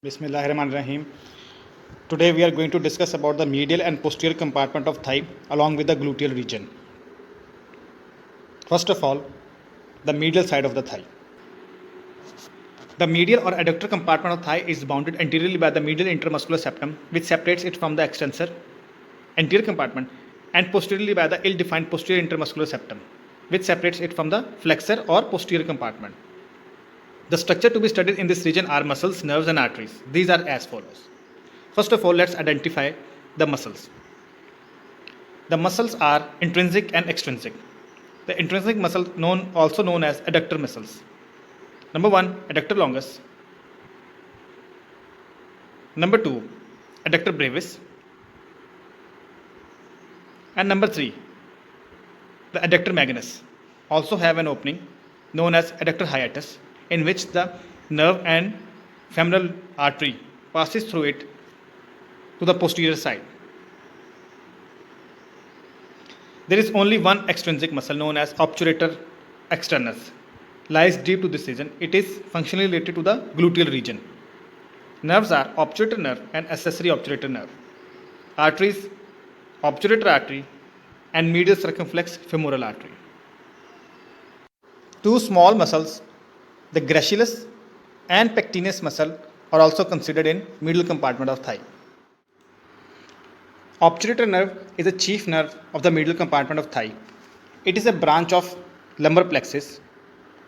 Bismillahirrahmanirrahim. Today we are going to discuss about the medial and posterior compartment of thigh along with the gluteal region. First of all, the medial side of the thigh. The medial or adductor compartment of thigh is bounded anteriorly by the medial intermuscular septum, which separates it from the extensor anterior compartment, and posteriorly by the ill-defined posterior intermuscular septum, which separates it from the flexor or posterior compartment. The structure to be studied in this region are muscles, nerves, and arteries. These are as follows. First of all, let's identify the muscles. The muscles are intrinsic and extrinsic. The intrinsic muscle also known as adductor muscles. Number 1, adductor longus. Number 2, adductor brevis. And number 3, the adductor magnus also have an opening known as adductor hiatus, in which the nerve and femoral artery passes through it to the posterior side. There is only one extrinsic muscle known as obturator externus, lies deep to this region. It is functionally related to the gluteal region. Nerves are obturator nerve and accessory obturator nerve. Arteries, obturator artery and medial circumflex femoral artery. Two small muscles, the gracilis and pectineus muscle, are also considered in medial compartment of thigh. Obturator nerve is the chief nerve of the medial compartment of thigh. It is a branch of lumbar plexus.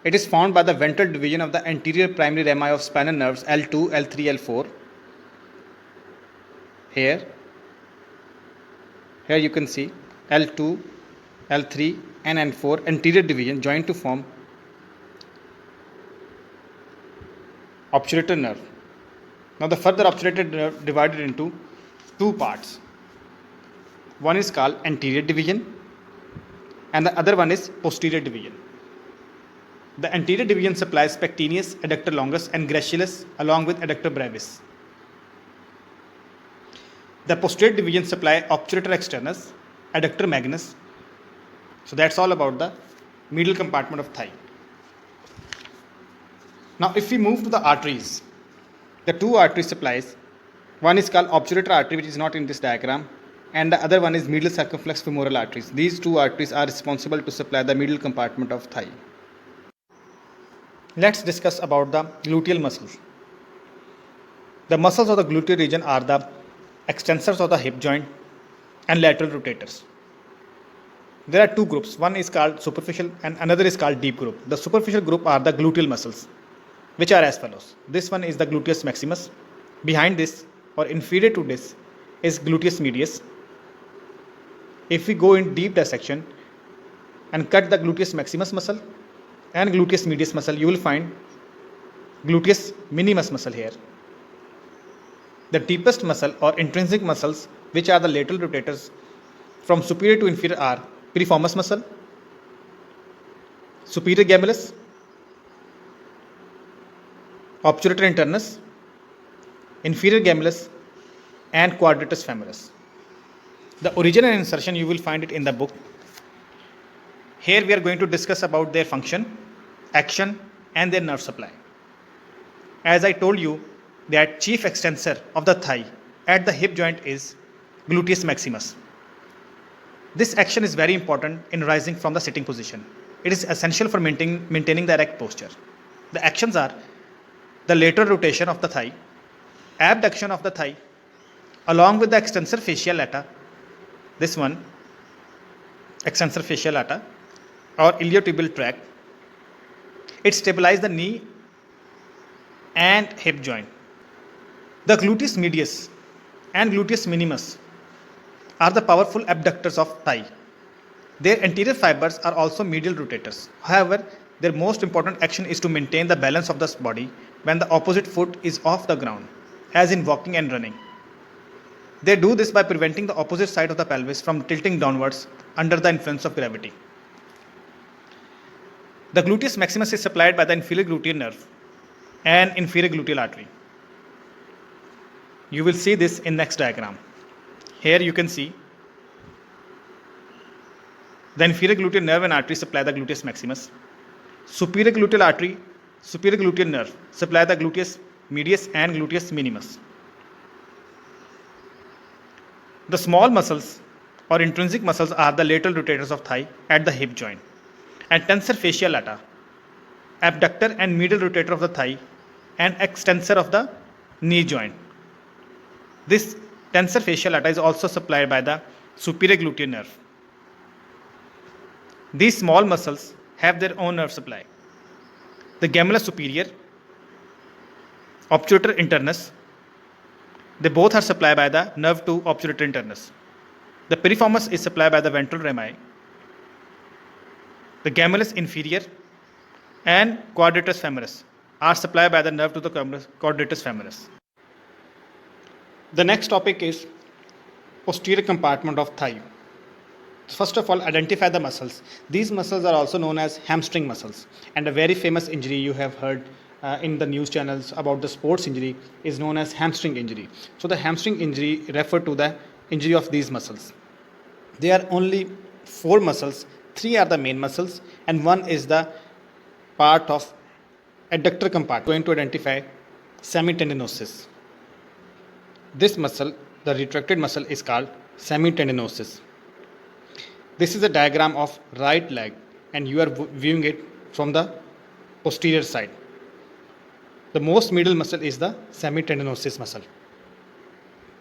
It is formed by the ventral division of the anterior primary rami of spinal nerves L2, L3, L4. Here you can see L2, L3 and L4 anterior division joined to form obturator nerve. Now the further obturator nerve divided into two parts. One is called anterior division and the other one is posterior division. The anterior division supplies pectineus, adductor longus and gracilis along with adductor brevis. The posterior division supply obturator externus, adductor magnus. So that's all about the medial compartment of thigh. Now if we move to the arteries, the two artery supplies, one is called obturator artery, which is not in this diagram, and the other one is medial circumflex femoral arteries. These two arteries are responsible to supply the medial compartment of thigh. Let's discuss about the gluteal muscles. The muscles of the gluteal region are the extensors of the hip joint and lateral rotators. There are two groups. One is called superficial and another is called deep group. The superficial group are the gluteal muscles, which are as follows. This one is the gluteus maximus. Behind this or inferior to this is gluteus medius. If we go in deep dissection and cut the gluteus maximus muscle and gluteus medius muscle, you will find gluteus minimus muscle here. The deepest muscle or intrinsic muscles, which are the lateral rotators from superior to inferior, are piriformis muscle, superior gemellus, obturator internus, inferior gemellus and quadratus femoris. The origin and insertion you will find it in the book. Here we are going to discuss about their function, action and their nerve supply. As I told you that chief extensor of the thigh at the hip joint is gluteus maximus. This action is very important in rising from the sitting position. It is essential for maintaining the erect posture. The actions are the lateral rotation of the thigh, abduction of the thigh along with the extensor fasciae lata, this one, extensor fasciae lata or iliotibial tract. It stabilizes the knee and hip joint. The gluteus medius and gluteus minimus are the powerful abductors of thigh. Their anterior fibers are also medial rotators. However, their most important action is to maintain the balance of the body when the opposite foot is off the ground, as in walking and running. They do this by preventing the opposite side of the pelvis from tilting downwards under the influence of gravity. The gluteus maximus is supplied by the inferior gluteal nerve and inferior gluteal artery. You will see this in next diagram. Here you can see the inferior gluteal nerve and artery supply the gluteus maximus. Superior gluteal artery, superior gluteal nerve supply the gluteus medius, and gluteus minimus. The small muscles or intrinsic muscles are the lateral rotators of thigh at the hip joint, and tensor fascia lata, abductor and medial rotator of the thigh, and extensor of the knee joint. This tensor fascia lata is also supplied by the superior gluteal nerve. These small muscles have their own nerve supply. The gemellus superior, obturator internus, they both are supplied by the nerve to obturator internus. The piriformis is supplied by the ventral rami. The gemellus inferior and quadratus femoris are supplied by the nerve to the quadratus femoris. The next topic is posterior compartment of thigh. First of all, identify the muscles. These muscles are also known as hamstring muscles, and a very famous injury you have heard in the news channels about the sports injury is known as hamstring injury. So the hamstring injury refer to the injury of these muscles. There are only 4 muscles, 3 are the main muscles and 1 is the part of adductor compartment. Going to identify semitendinosus. This muscle, the retracted muscle, is called semitendinosus. This is a diagram of right leg and you are viewing it from the posterior side. The most middle muscle is the semitendinosus muscle.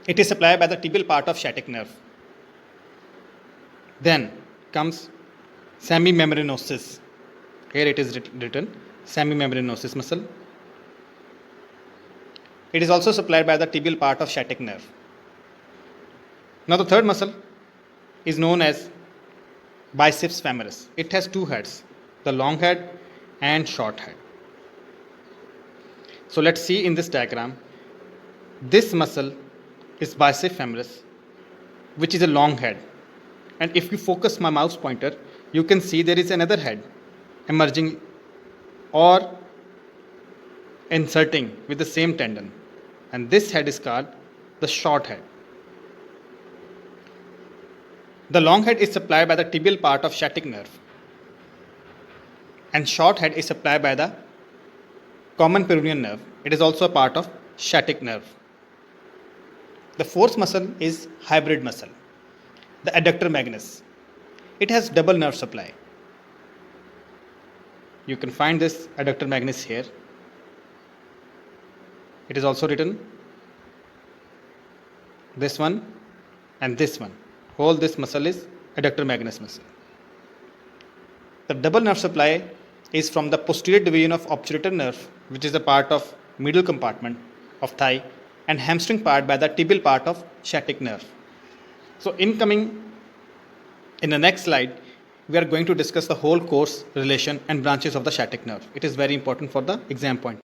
It is supplied by the tibial part of sciatic nerve. Then comes semimembranosus. Here it is written semimembranosus muscle. It is also supplied by the tibial part of sciatic nerve. Now the third muscle is known as biceps femoris. It has 2 heads, the long head and short head. So let's see in this diagram. This muscle is biceps femoris, which is a long head. And if you focus my mouse pointer, you can see there is another head emerging or inserting with the same tendon. And this head is called the short head. The long head is supplied by the tibial part of sciatic nerve, and short head is supplied by the common peroneal nerve. It is also a part of sciatic nerve. The fourth muscle is hybrid muscle, the adductor magnus. It has double nerve supply. You can find this adductor magnus here. It is also written this one and this one. Whole this muscle is adductor magnus muscle. The double nerve supply is from the posterior division of obturator nerve, which is a part of middle compartment of thigh, and hamstring part by the tibial part of sciatic nerve. So in the next slide, we are going to discuss the whole course, relation and branches of the sciatic nerve. It is very important for the exam point.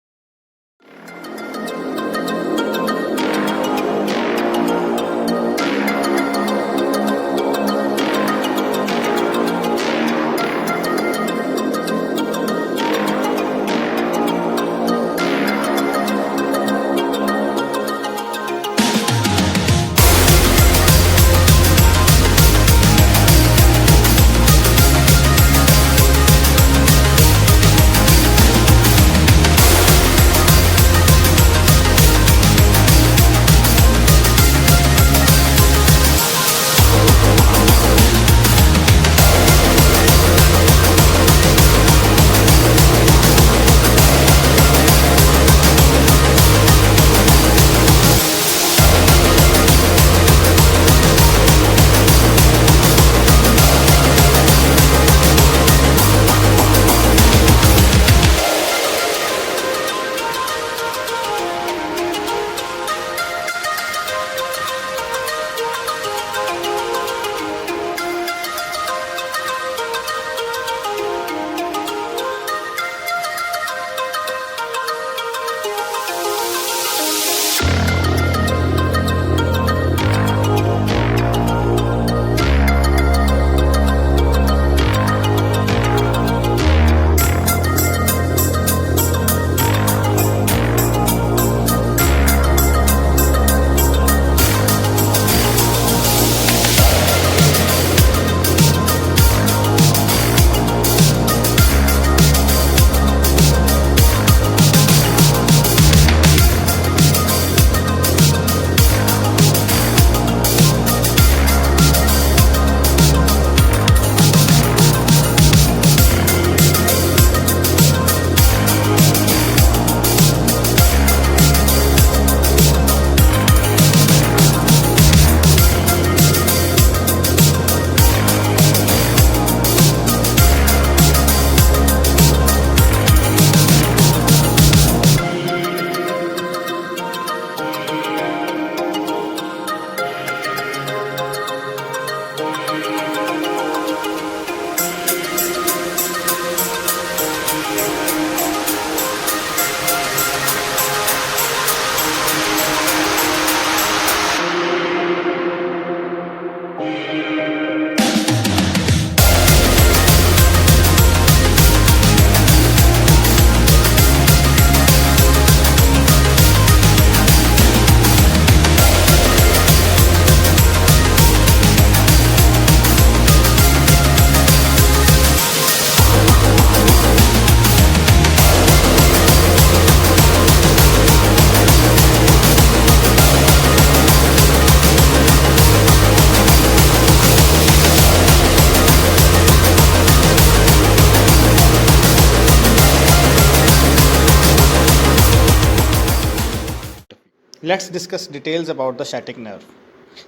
Let's discuss details about the sciatic nerve.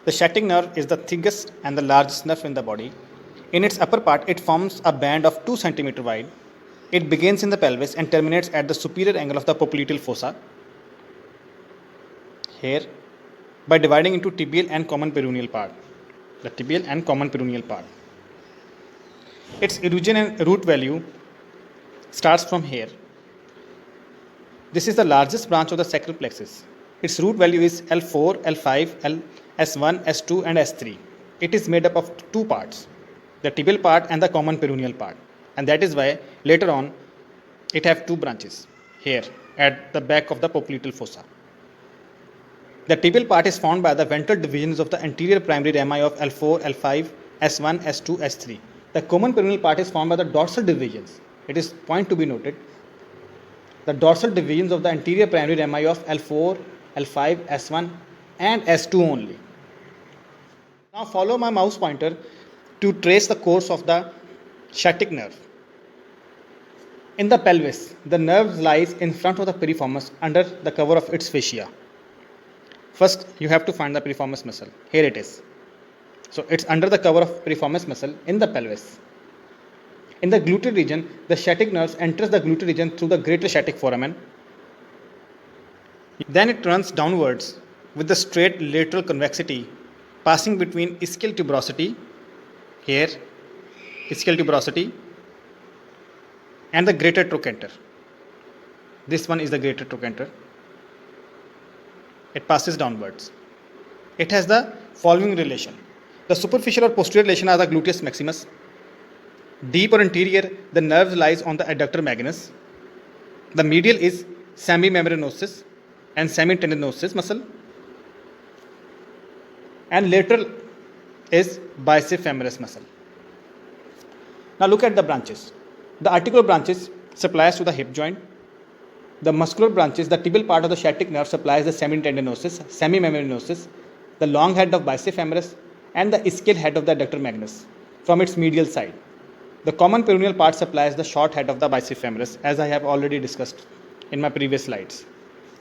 The sciatic nerve is the thickest and the largest nerve in the body. In its upper part, it forms a band of 2 cm wide. It begins in the pelvis and terminates at the superior angle of the popliteal fossa, here, by dividing into tibial and common peroneal part. The tibial and common peroneal part. Its origin and root value starts from here. This is the largest branch of the sacral plexus. Its root value is L4, L5, S1, S2 and S3. It is made up of 2 parts, the tibial part and the common peroneal part. And that is why later on it have 2 branches here at the back of the popliteal fossa. The tibial part is formed by the ventral divisions of the anterior primary rami of L4, L5, S1, S2, S3. The common peroneal part is formed by the dorsal divisions. It is point to be noted. The dorsal divisions of the anterior primary rami of L4, L5, S1 and S2 only. Now follow my mouse pointer to trace the course of the sciatic nerve. In the pelvis, the nerve lies in front of the piriformis under the cover of its fascia. First, you have to find the piriformis muscle. Here it is. So it's under the cover of piriformis muscle in the pelvis. In the gluteal region, the sciatic nerve enters the gluteal region through the greater sciatic foramen. Then it runs downwards with the straight lateral convexity passing between ischial tuberosity, here, ischial tuberosity, and the greater trochanter. This one is the greater trochanter. It passes downwards. It has the following relation. The superficial or posterior relation are the gluteus maximus. Deep or interior, the nerve lies on the adductor magnus. The medial is semimembranosus and semitendinosus muscle. And lateral is bicep muscle. Now look at the branches. The articular branches supplies to the hip joint. The muscular branches, the tibial part of the sciatic nerve supplies the semitendinosus, semimembranosus, the long head of bicep femoris and the ischial head of the adductor magnus from its medial side. The common peroneal part supplies the short head of the bicep femoris, as I have already discussed in my previous slides.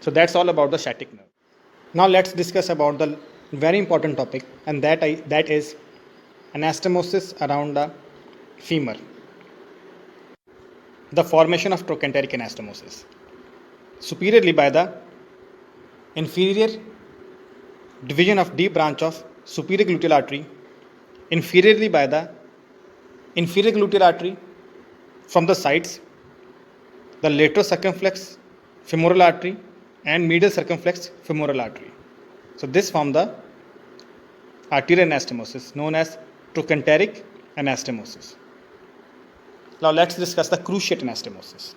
So that's all about the sciatic nerve. Now let's discuss about the very important topic, and that is anastomosis around the femur. The formation of trochanteric anastomosis. Superiorly by the inferior division of deep branch of superior gluteal artery, inferiorly by the inferior gluteal artery from the sides, the lateral circumflex femoral artery and medial circumflex femoral artery. So this form the arterial anastomosis known as trochanteric anastomosis. Now let's discuss the cruciate anastomosis.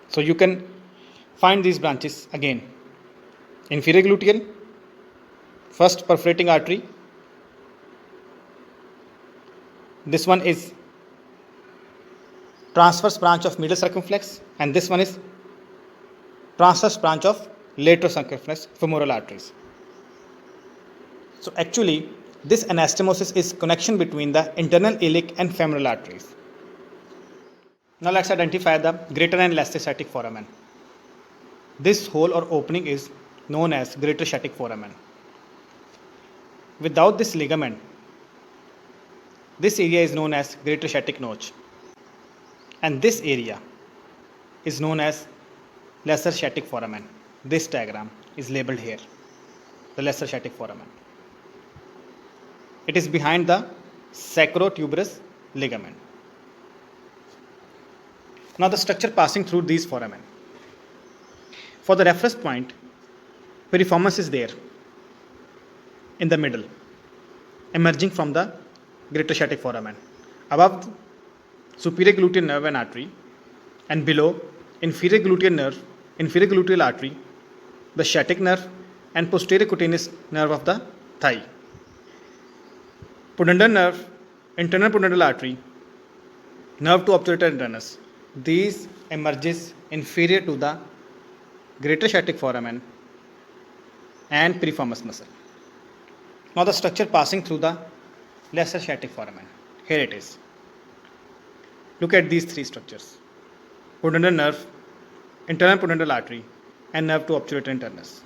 So you can find these branches again. Inferior gluteal, first perforating artery. This one is transverse branch of medial circumflex, and this one is transverse branch of lateral circumflex femoral arteries. So actually this anastomosis is connection between the internal iliac and femoral arteries. Now let's identify the greater and lesser sciatic foramen. This hole or opening is known as greater sciatic foramen. Without this ligament, this area is known as greater sciatic notch, and this area is known as lesser sciatic foramen. This diagram is labeled here, the lesser sciatic foramen. It is behind the sacrotuberous ligament. Now the structure passing through these foramen. For the reference point, piriformis is there in the middle, emerging from the greater sciatic foramen. Above superior gluteal nerve and artery, and below inferior gluteal nerve, inferior gluteal artery, the sciatic nerve and posterior cutaneous nerve of the thigh. Pudendal nerve, internal pudendal artery, nerve to obturator internus. These emerges inferior to the greater sciatic foramen and piriformis muscle. Now the structure passing through the lesser sciatic foramen. Here it is. Look at these three structures. Pudendal nerve, internal pudendal artery, and nerve to obturator internus.